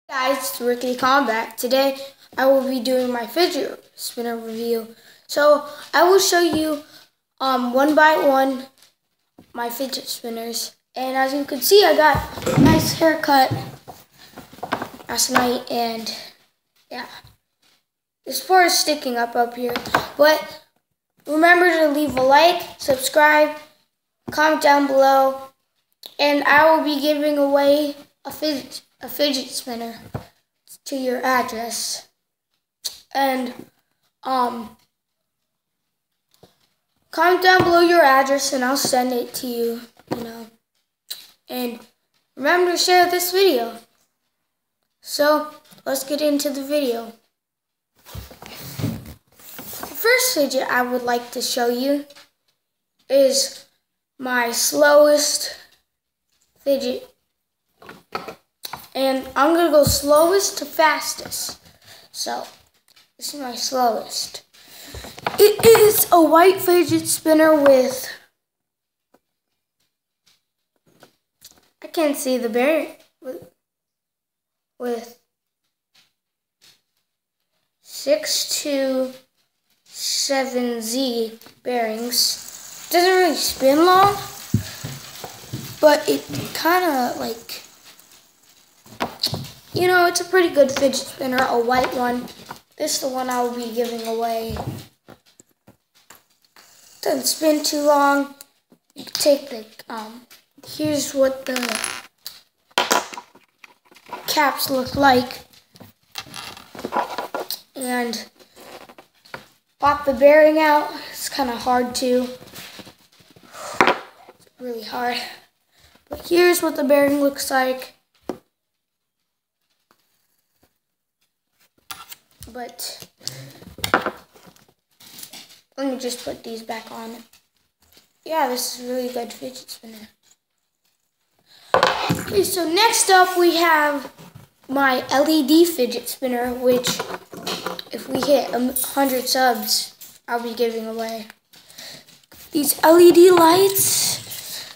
Guys, it's Ricky Combat. Today I will be doing my fidget spinner review. So I will show you one by one my fidget spinners. And as you can see, I got a nice haircut last night, and yeah, this part is sticking up here. But remember to leave a like, subscribe, comment down below, and I will be giving away a fidget spinner to your address. And comment down below your address and I'll send it to you, And remember to share this video. So let's get into the video. The first fidget I would like to show you is my slowest fidget. And I'm going to go slowest to fastest. So, this is my slowest. It is a white fidget spinner with, I can't see the bearing, with 627Z bearings. It doesn't really spin long, but it kind of like, it's a pretty good fidget spinner, a white one. This is the one I will be giving away. Doesn't spin too long. You can take the, here's what the caps look like. And pop the bearing out. It's kind of hard to. It's really hard. But here's what the bearing looks like. But let me just put these back on. Yeah, this is a really good fidget spinner. Okay, so next up we have my LED fidget spinner, which if we hit 100 subs, I'll be giving away. These LED lights,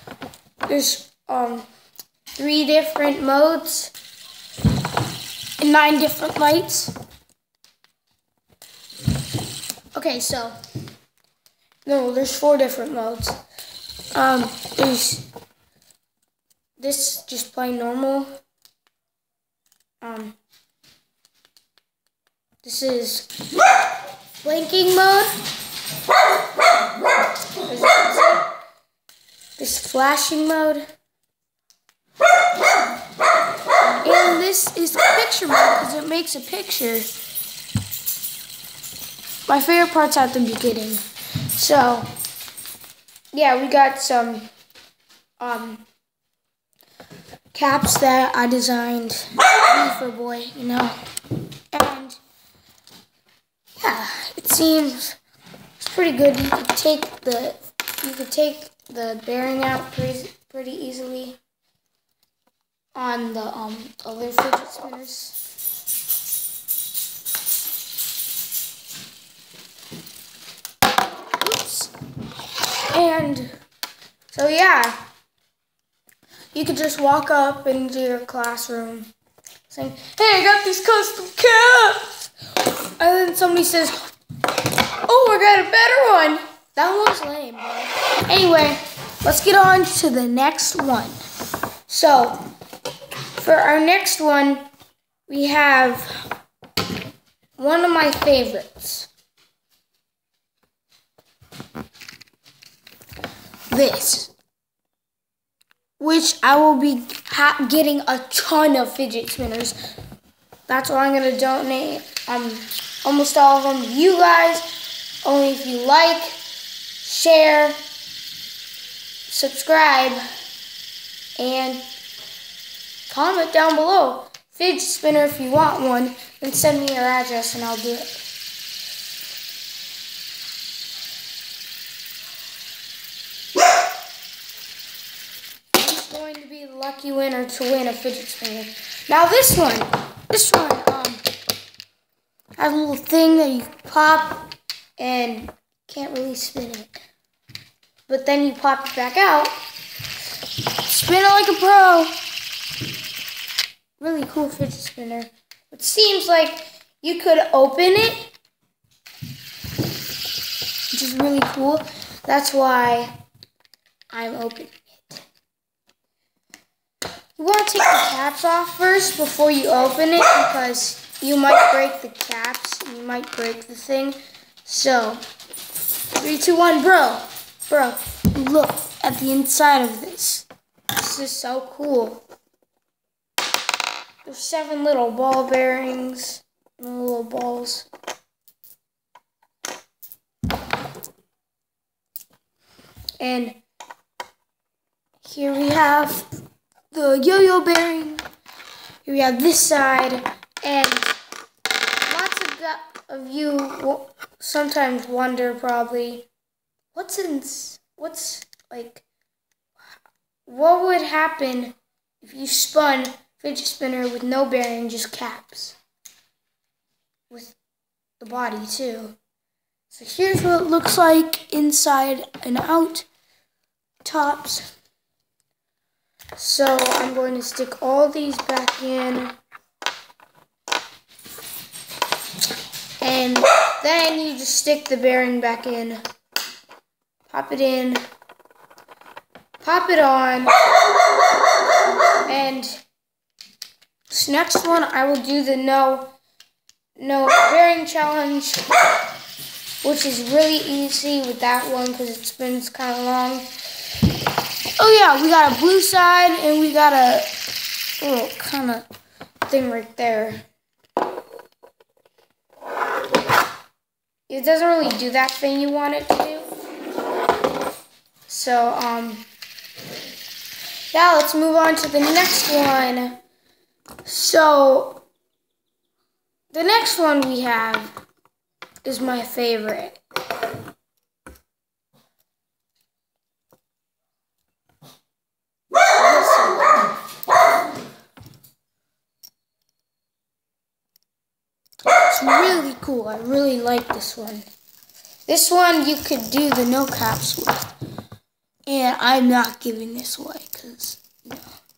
there's 3 different modes and 9 different lights. Okay, so, no, there's 4 different modes. There's this just plain normal. This is blinking mode. This flashing mode. And this is picture mode because it makes a picture. My favorite part's at the beginning. So, yeah, we got some caps that I designed for boy, And yeah, it seems it's pretty good. You could take the bearing out pretty easily on the other fidget spinners. And so yeah, you could just walk up into your classroom saying, "Hey, I got these custom caps," and then somebody says, "Oh, I got a better one." That one's lame, bro. Anyway, let's get on to the next one. So for our next one, we have one of my favorites. This, which I will be getting a ton of fidget spinners. That's why I'm going to donate almost all of them to you guys. Only if you like, share, subscribe, and comment down below. Fidget spinner if you want one, and send me your address and I'll do it. Going to be the lucky winner to win a fidget spinner. Now this one has a little thing that you pop and can't really spin it. But then you pop it back out, spin it like a pro. really cool fidget spinner. It seems like you could open it, which is really cool. That's why I'm opening it. You want to take the caps off first before you open it because you might break the caps. You might break the thing. So, 3, 2, 1, bro, look at the inside of this. This is so cool. There's 7 little ball bearings, little balls. And here we have the yo-yo bearing. Here we have this side, and lots of you will sometimes wonder probably, what would happen if you spun fidget spinner with no bearing, just caps, with the body too. So here's what it looks like inside and out, tops. So I'm going to stick all these back in, and then you just stick the bearing back in, pop it in, pop it on, and this next one I will do the no bearing challenge, which is really easy with that one because it spins kind of long. Oh yeah, we got a blue side and we got a little kind of thing right there. It doesn't really do that thing you want it to do. So, yeah, let's move on to the next one. So, the next one we have is my favorite. It's really cool. I really like this one. This one you could do the no caps with. And I'm not giving this away because,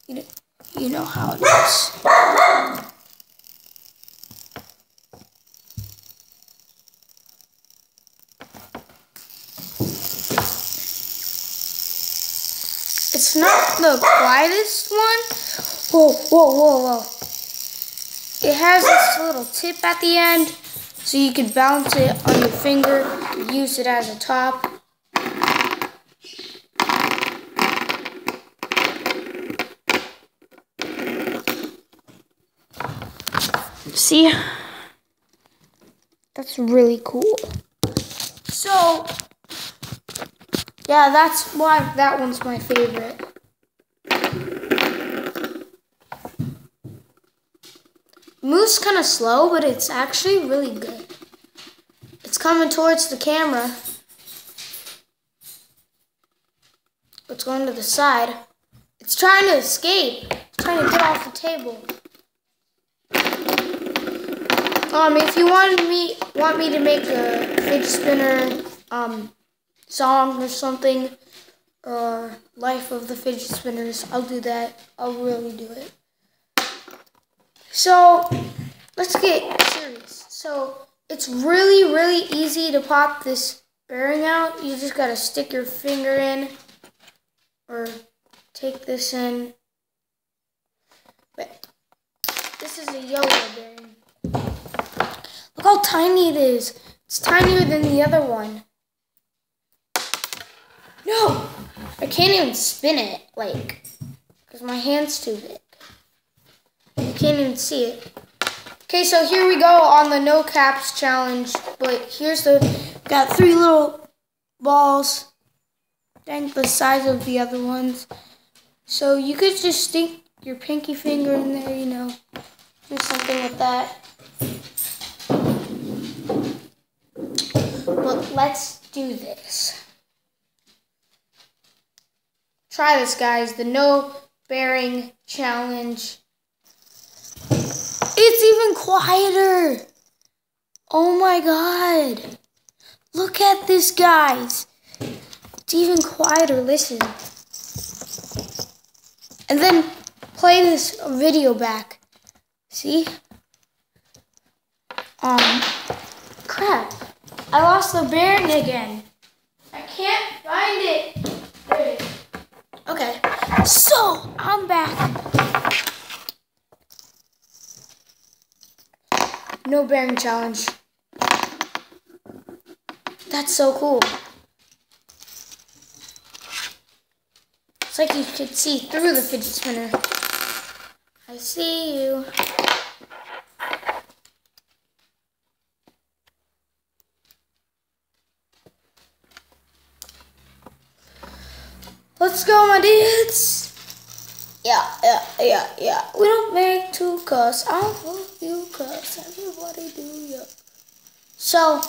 you know how it is. It's not the quietest one. Whoa. It has this little tip at the end, so you could balance it on your finger and use it as a top. See? That's really cool. So, yeah, that's why that one's my favorite. Moves kind of slow, but it's actually really good. It's coming towards the camera. It's going to the side. It's trying to escape. It's trying to get off the table. If you want me to make a fidget spinner song or something, or life of the fidget spinners, I'll do that. I'll really do it. So let's get serious. So it's really easy to pop this bearing out. You just gotta stick your finger in, or take this in. But this is a yo-yo bearing. Look how tiny it is. It's tinier than the other one. No! I can't even spin it, because my hand's too big. I can't even see it. Okay, so here we go on the no caps challenge. But got 3 little balls. Dang, the size of the other ones. So you could just stick your pinky finger in there, do something with that. But let's do this. Try this, guys. The no bearing challenge. It's even quieter. Oh my god. Look at this, guys. It's even quieter. Listen. And then play this video back. See? Crap. I lost the bearing again. I can't find it. There it is. Okay, so I'm back. No bearing challenge. That's so cool. It's like you could see through the fidget spinner. I see you. Let's go, my dudes. Yeah. We don't make two cuss. I don't want you cuss. Everybody do ya. So,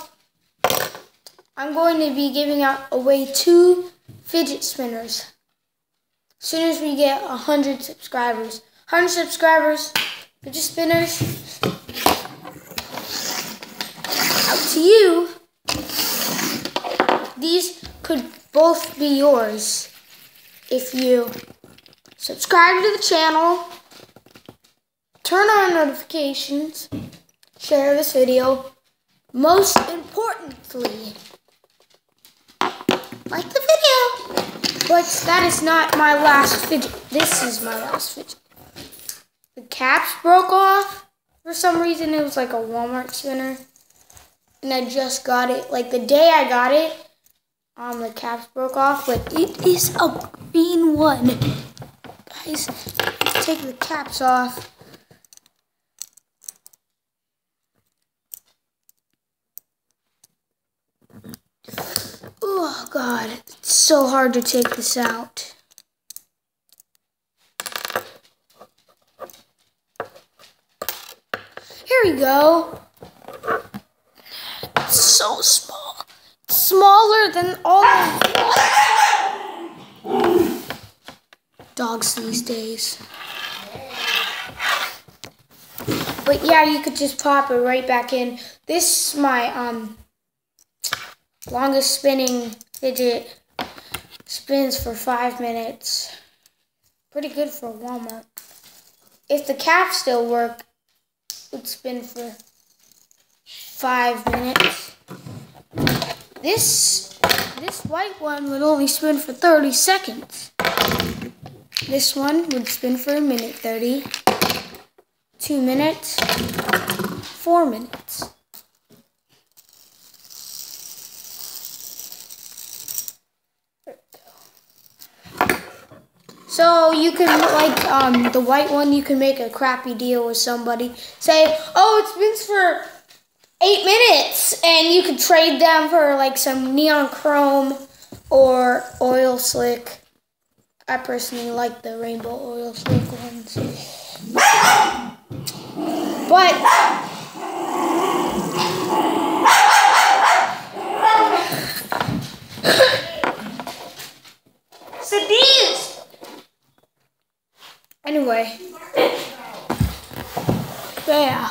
I'm going to be giving away 2 fidget spinners. As soon as we get 100 subscribers. 100 subscribers, fidget spinners. Out to you. These could both be yours if you subscribe to the channel, turn on notifications, share this video. Most importantly, like the video. But that is not my last fidget. This is my last fidget. The caps broke off. For some reason, it was like a Walmart spinner. And I just got it. Like the day I got it, the caps broke off. But it is a green one. Guys, let's take the caps off. Oh God, it's so hard to take this out. Here we go. It's so small. It's smaller than all of dogs these days. But yeah, you could just pop it right back in. This is my longest spinning fidget. Spins for 5 minutes. Pretty good for Walmart. If the caps still work, it would spin for 5 minutes. This white one would only spin for 30 seconds. This one would spin for 1 minute 30, 2 minutes, 4 minutes. So you can, like the white one, you can make a crappy deal with somebody. Say, oh, it spins for 8 minutes, and you could trade them for like some neon chrome or oil slick. I personally like the rainbow oil slick ones. But so these. Anyway, yeah.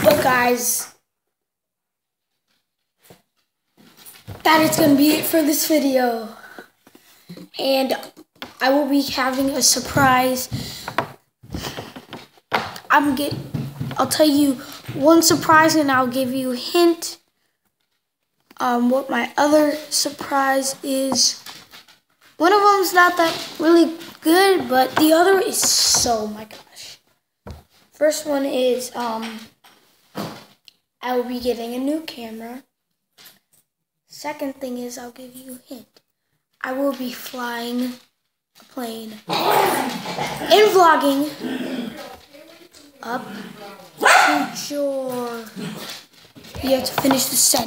But guys, that is going to be it for this video. And I will be having a surprise. I'll tell you one surprise and I'll give you a hint what my other surprise is. One of them's not that really good, but the other is so, my gosh. First one is, I will be getting a new camera. Second thing is, I'll give you a hint. I will be flying a plane and vlogging up to Georgia. You have to finish the sentence.